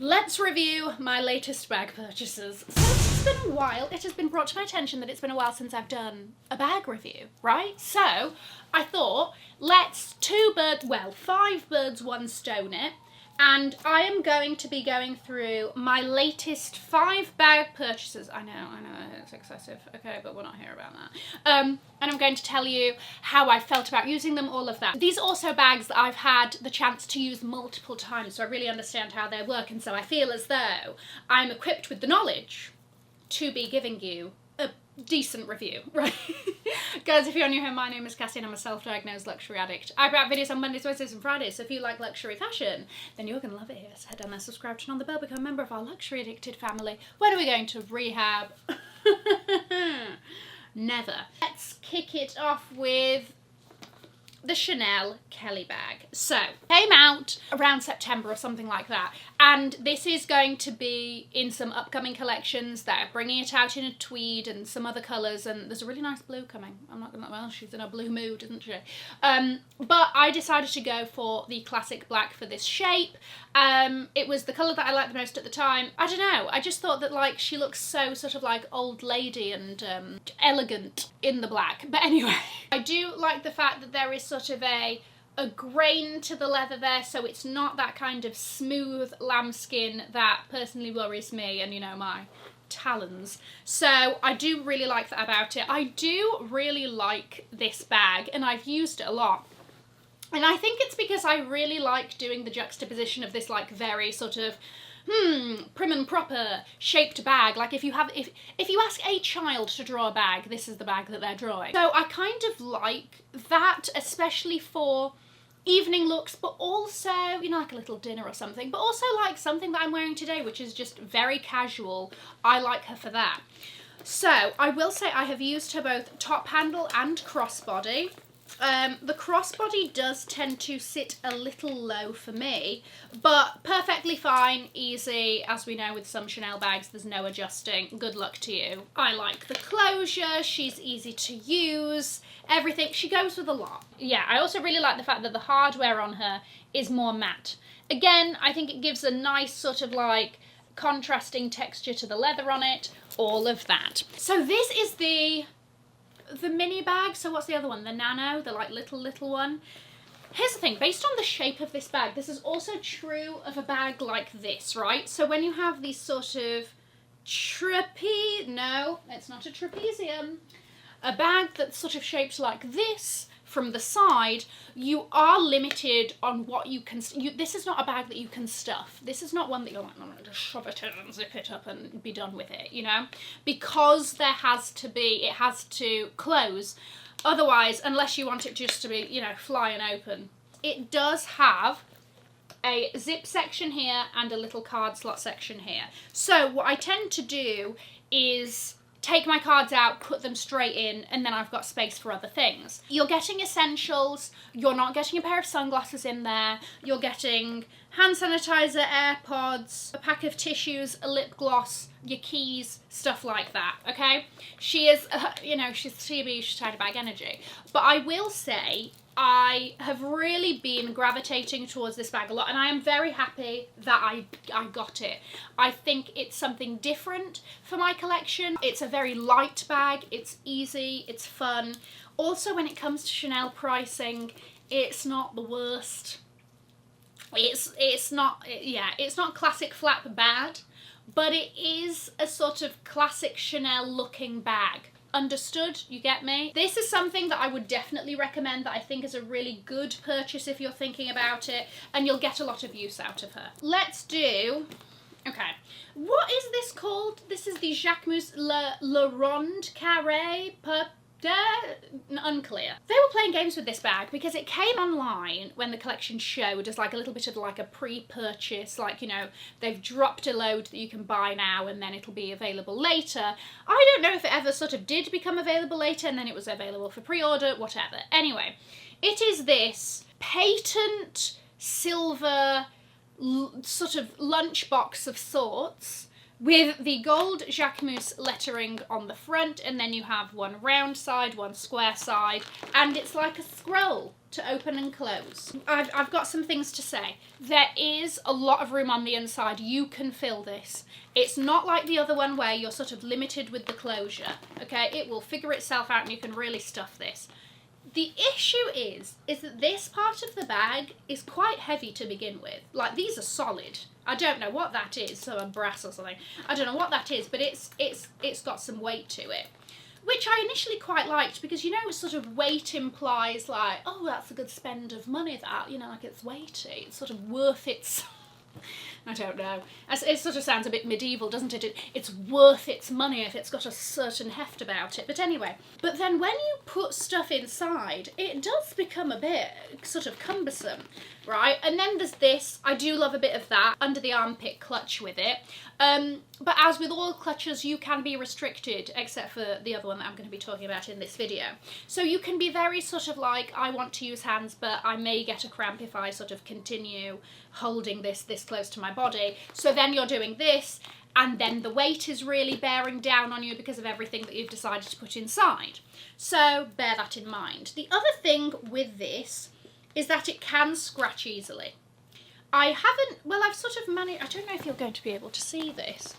Let's review my latest bag purchases. So it's been a while. It has been brought to my attention that it's been a while since I've done a bag review, right? So I thought, let's five birds, one stone it. And I am going to be going through my latest 5 bag purchases. I know, it's excessive. Okay, but we're not here about that. And I'm going to tell you how I felt about using them, all of that. These are also bags that I've had the chance to use multiple times, so I really understand how they work, and so I feel as though I'm equipped with the knowledge to be giving you a decent review, right? Guys, if you're new here, my name is Cassie and I'm a self-diagnosed luxury addict. I put out videos on Mondays, Wednesdays and Fridays, so if you like luxury fashion, then you're going to love it here. So head down there, subscribe, turn on the bell, become a member of our luxury addicted family. When are we going to rehab? Never. Let's kick it off with the Chanel Kelly bag. So, came out around September or something like that, and this is going to be in some upcoming collections. They're bringing it out in a tweed and some other colours, and there's a really nice blue coming. I'm not gonna, well, she's in a blue mood, isn't she? But I decided to go for the classic black for this shape. It was the colour that I liked the most at the time. I don't know, I just thought that, like, she looks so sort of like old lady and elegant in the black. But anyway, I do like the fact that there is sort of a grain to the leather there, so it's not that kind of smooth lambskin that personally worries me and, you know, my talons. So I do really like that about it. I do really like this bag and I've used it a lot. And I think it's because I really like doing the juxtaposition of this, like, very sort of prim and proper shaped bag. Like, if you ask a child to draw a bag, this is the bag that they're drawing. So I kind of like that, especially for evening looks, but also, you know, like a little dinner or something, but also like something that I'm wearing today, which is just very casual. I like her for that. So I will say I have used her both top handle and crossbody. The crossbody does tend to sit a little low for me, but perfectly fine, easy. As we know with some Chanel bags, there's no adjusting. Good luck to you. I like the closure, she's easy to use, everything. She goes with a lot. Yeah, I also really like the fact that the hardware on her is more matte. Again, I think it gives a nice sort of like contrasting texture to the leather on it, all of that. So this is the mini bag. So what's the other one? The nano, the like little one. Here's the thing, based on the shape of this bag, this is also true of a bag like this, right? So when you have these sort of no, it's not a trapezium. A bag that's sort of shaped like this from the side, you are limited on what you can, this is not a bag that you can stuff. This is not one that you're like, I'm gonna just shove it in and zip it up and be done with it, you know? Because it has to close. Otherwise, unless you want it just to be, you know, flying open. It does have a zip section here and a little card slot section here. So what I tend to do is take my cards out, put them straight in, and then I've got space for other things. You're getting essentials, you're not getting a pair of sunglasses in there, you're getting hand sanitizer, AirPods, a pack of tissues, a lip gloss, your keys, stuff like that, okay? She is, you know, she's TB, she's tidy bag energy. But I will say, I have really been gravitating towards this bag a lot, and I am very happy that I got it. I think it's something different for my collection. It's a very light bag, it's easy, it's fun. Also, when it comes to Chanel pricing, it's not the worst. It's not classic flap bad, but it is a sort of classic Chanel looking bag. Understood? You get me? This is something that I would definitely recommend, that I think is a really good purchase if you're thinking about it, and you'll get a lot of use out of her. Let's do, okay, what is this called? This is the Jacquemus Le Ronde Carré unclear. They were playing games with this bag because it came online when the collection showed as like a little bit of like a pre-purchase, like, you know, they've dropped a load that you can buy now and then it'll be available later. I don't know if it ever sort of did become available later and then it was available for pre-order, whatever. Anyway, it is this patent silver sort of lunchbox of sorts with the gold Jacquemus lettering on the front, and then you have one round side, one square side, and it's like a scroll to open and close. I've got some things to say. There is a lot of room on the inside. You can fill this. It's not like the other one where you're sort of limited with the closure, okay? It will figure itself out and you can really stuff this. The issue is that this part of the bag is quite heavy to begin with. Like, these are solid. I don't know what that is, so a brass or something. I don't know what that is, but it's got some weight to it. Which I initially quite liked because, you know, sort of weight implies like, oh, that's a good spend of money, that, you know, like it's weighty. It's sort of worth its... I don't know. It sort of sounds a bit medieval, doesn't it? It's worth its money if it's got a certain heft about it. But anyway, but then when you put stuff inside, it does become a bit sort of cumbersome, right? And then there's this. I do love a bit of that under the armpit clutch with it. But as with all clutches, you can be restricted, except for the other one that I'm going to be talking about in this video. So you can be very sort of like, I want to use hands, but I may get a cramp if I sort of continue holding this close to my body. So then you're doing this, and then the weight is really bearing down on you because of everything that you've decided to put inside. So bear that in mind. The other thing with this is that it can scratch easily. I've sort of managed, I don't know if you're going to be able to see this,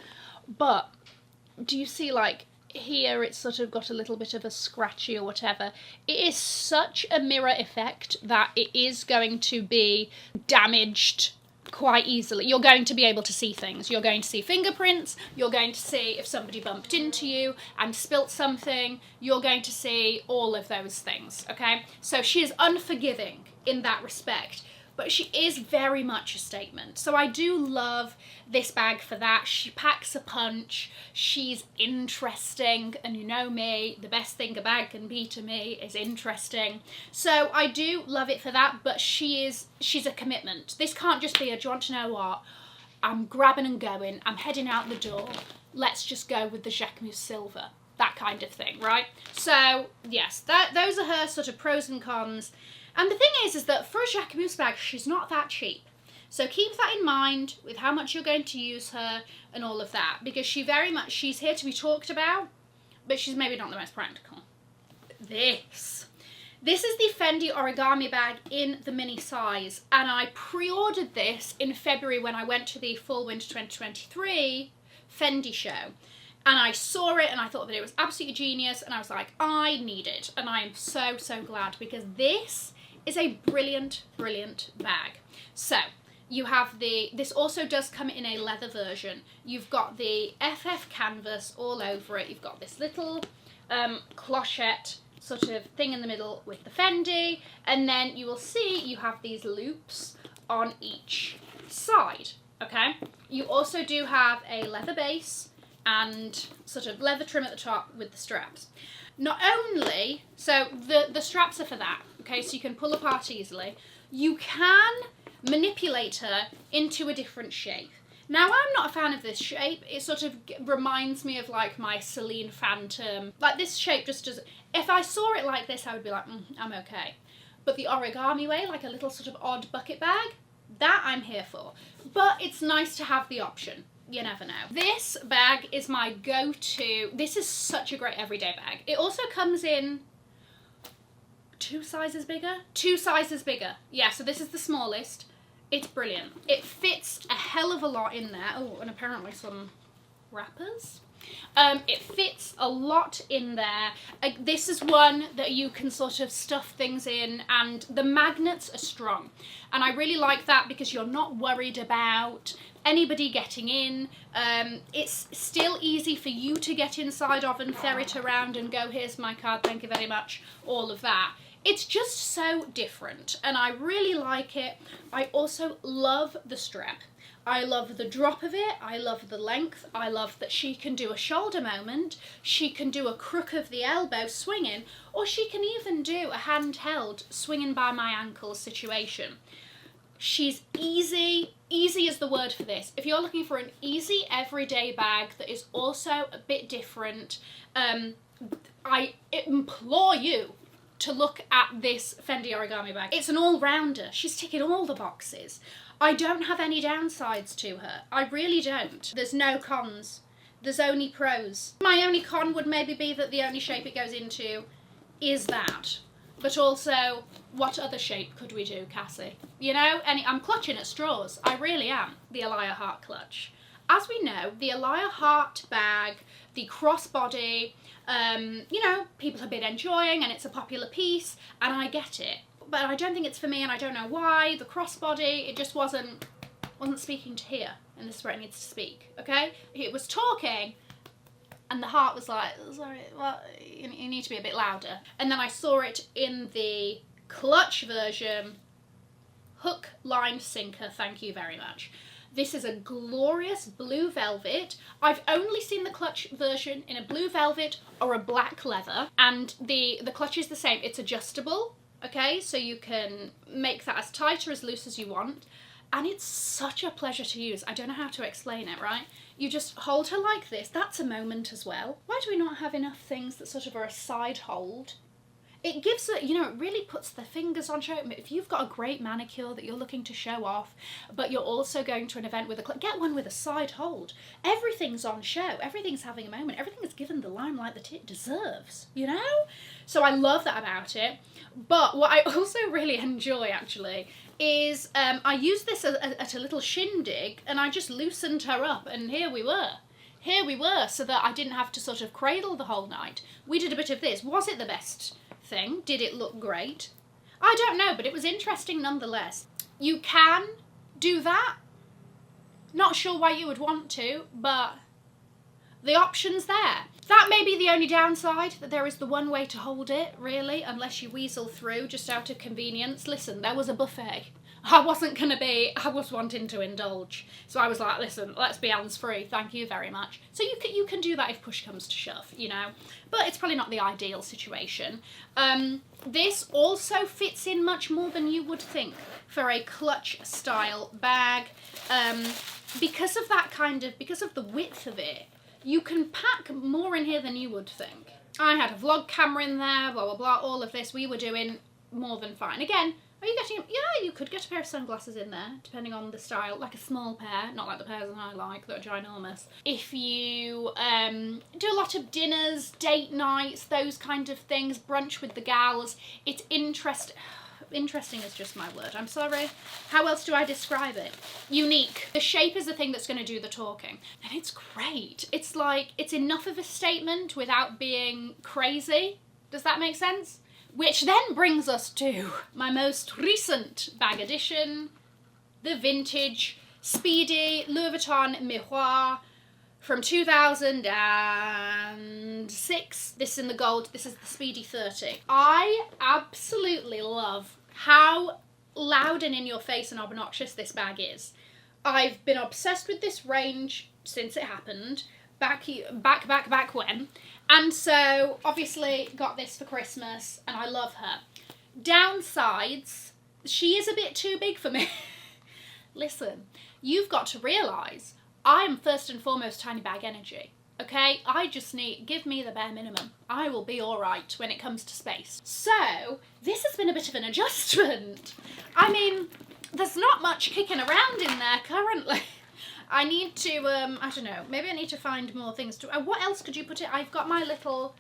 but do you see, like, here it's sort of got a little bit of a scratchy or whatever. It is such a mirror effect that it is going to be damaged quite easily. You're going to be able to see things. You're going to see fingerprints. You're going to see if somebody bumped into you and spilt something. You're going to see all of those things, okay? So she is unforgiving in that respect. But she is very much a statement. So I do love this bag for that. She packs a punch. She's interesting. And you know me, the best thing a bag can be to me is interesting. So I do love it for that, but she's a commitment. This can't just be a, do you want to know what? I'm grabbing and going. I'm heading out the door. Let's just go with the Jacquemus Silver. That kind of thing, right? So yes, those are her sort of pros and cons. And the thing is that for a Jacquemus bag, she's not that cheap. So keep that in mind with how much you're going to use her and all of that, because she's here to be talked about, but she's maybe not the most practical. This is the Fendi origami bag in the mini size, and I pre-ordered this in February when I went to the Fall Winter 2023 Fendi show. And I saw it and I thought that it was absolutely genius, and I was like, I need it. And I am so, so glad, because this is a brilliant, brilliant bag. So you have this also does come in a leather version. You've got the FF canvas all over it. You've got this little clochette sort of thing in the middle with the Fendi. And then you will see you have these loops on each side, okay? You also do have a leather base and sort of leather trim at the top with the straps. Not only, so the straps are for that, okay, so you can pull apart easily. You can manipulate her into a different shape. Now, I'm not a fan of this shape. It sort of reminds me of like my Celine Phantom. Like, this shape just doesn't, if I saw it like this, I would be like, I'm okay. But the origami way, like a little sort of odd bucket bag, that I'm here for. But it's nice to have the option. You never know. This bag is my go-to. This is such a great everyday bag. It also comes in 2 sizes bigger? 2 sizes bigger. Yeah, so this is the smallest. It's brilliant. It fits a hell of a lot in there. Oh, and apparently some wrappers. It fits a lot in there. This is one that you can sort of stuff things in, and the magnets are strong. And I really like that because you're not worried about anybody getting in. It's still easy for you to get inside of and ferret around and go, here's my card, thank you very much, all of that. It's just so different, and I really like it. I also love the strap. I love the drop of it, I love the length, I love that she can do a shoulder moment, she can do a crook of the elbow swinging, or she can even do a handheld swinging by my ankles situation. She's easy. Easy is the word for this. If you're looking for an easy everyday bag that is also a bit different, I implore you to look at this Fendi origami bag. It's an all-rounder. She's ticking all the boxes. I don't have any downsides to her. I really don't. There's no cons. There's only pros. My only con would maybe be that the only shape it goes into is that. But also, what other shape could we do, Cassie? You know, I'm clutching at straws. I really am. The Elia Hart clutch. As we know, the Elia Hart bag, the crossbody, you know, people have been enjoying and it's a popular piece and I get it. But I don't think it's for me and I don't know why. The crossbody, it just wasn't speaking to here. And this is where it needs to speak, okay? It was talking and the heart was like, sorry, well, you need to be a bit louder. And then I saw it in the clutch version. Hook, line, sinker, thank you very much. This is a glorious blue velvet. I've only seen the clutch version in a blue velvet or a black leather. And the clutch is the same. It's adjustable, okay? So you can make that as tight or as loose as you want. And it's such a pleasure to use. I don't know how to explain it, right? You just hold her like this. That's a moment as well. Why do we not have enough things that sort of are a side hold? It gives it, you know, it really puts the fingers on show. If you've got a great manicure that you're looking to show off, but you're also going to an event with get one with a side hold. Everything's on show. Everything's having a moment. Everything is given the limelight that it deserves, you know? So I love that about it. But what I also really enjoy, actually, is I used this at a little shindig and I just loosened her up and here we were. Here we were, so that I didn't have to sort of cradle the whole night. We did a bit of this. Was it the best thing? Did it look great? I don't know, but it was interesting nonetheless. You can do that. Not sure why you would want to, but the option's there. That may be the only downside, that there is the one way to hold it, really, unless you weasel through just out of convenience. Listen, there was a buffet. I was wanting to indulge. So I was like, listen, let's be hands-free, thank you very much. So you can do that if push comes to shove, you know. But it's probably not the ideal situation. This also fits in much more than you would think for a clutch style bag. Because of the width of it, you can pack more in here than you would think. I had a vlog camera in there, blah, blah, blah, all of this. We were doing more than fine. Again, are you getting, yeah, you could get a pair of sunglasses in there, depending on the style, like a small pair, not like the pairs that I like, that are ginormous. If you do a lot of dinners, date nights, those kind of things, brunch with the gals, it's interesting. Interesting is just my word, I'm sorry. How else do I describe it? Unique. The shape is the thing that's going to do the talking. And it's great. It's like, it's enough of a statement without being crazy. Does that make sense? Which then brings us to my most recent bag addition, the vintage Speedy Louis Vuitton Miroir from 2006. This is in the gold. This is the Speedy 30. I absolutely love how loud and in your face and obnoxious this bag is. I've been obsessed with this range since it happened, back when. And so obviously got this for Christmas and I love her. Downsides, she is a bit too big for me. Listen, you've got to realise I am first and foremost tiny bag energy. Okay, I just need, give me the bare minimum. I will be all right when it comes to space. So this has been a bit of an adjustment. I mean, there's not much kicking around in there currently. I need to, I don't know, maybe I need to find more things to, what else could you put it? I've got my little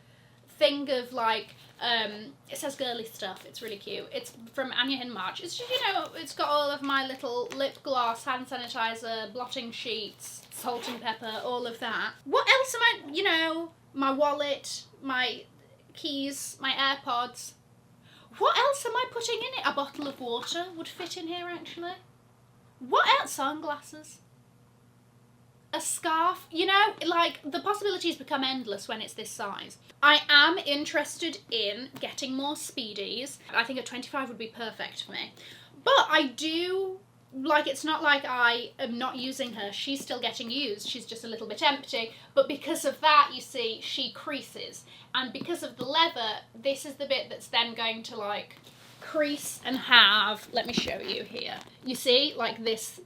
thing of like, it says girly stuff, it's really cute. It's from Anya in March. It's just, you know, it's got all of my little lip gloss, hand sanitizer, blotting sheets, salt and pepper, all of that. What else am I, you know, my wallet, my keys, my AirPods. What else am I putting in it? A bottle of water would fit in here actually. What else? Sunglasses. A scarf, you know, like the possibilities become endless when it's this size. I am interested in getting more Speedies. I think a 25 would be perfect for me. But I do, like, it's not like I am not using her. She's still getting used. She's just a little bit empty. But because of that, you see, she creases. And because of the leather, this is the bit that's then going to like crease and have, let me show you here. You see, like this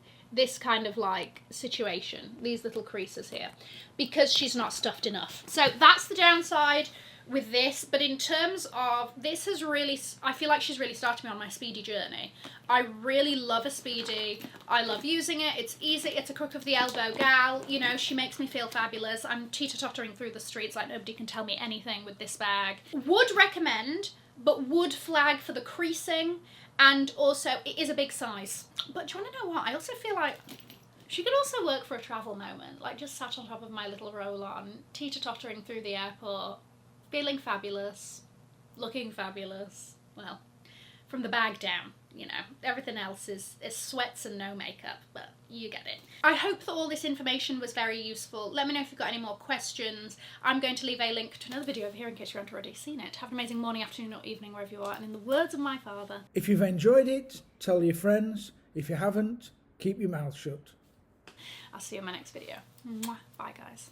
kind of like situation, these little creases here, because she's not stuffed enough. So that's the downside. with this, but in terms of, this has really, I feel like she's really started me on my speedy journey. I really love a speedy. I love using it. It's easy. It's a crook of the elbow gal. You know, she makes me feel fabulous. I'm teeter-tottering through the streets like nobody can tell me anything with this bag. Would recommend, but would flag for the creasing, and also it is a big size. But do you want to know what? I also feel like she could also work for a travel moment, like just sat on top of my little roll-on, teeter-tottering through the airport, feeling fabulous, looking fabulous. Well, from the bag down, you know, everything else is sweats and no makeup, but you get it. I hope that all this information was very useful. Let me know if you've got any more questions. I'm going to leave a link to another video over here in case you haven't already seen it. Have an amazing morning, afternoon or evening wherever you are, and in the words of my father, if you've enjoyed it, tell your friends. If you haven't, keep your mouth shut. I'll see you in my next video. Mwah. Bye guys.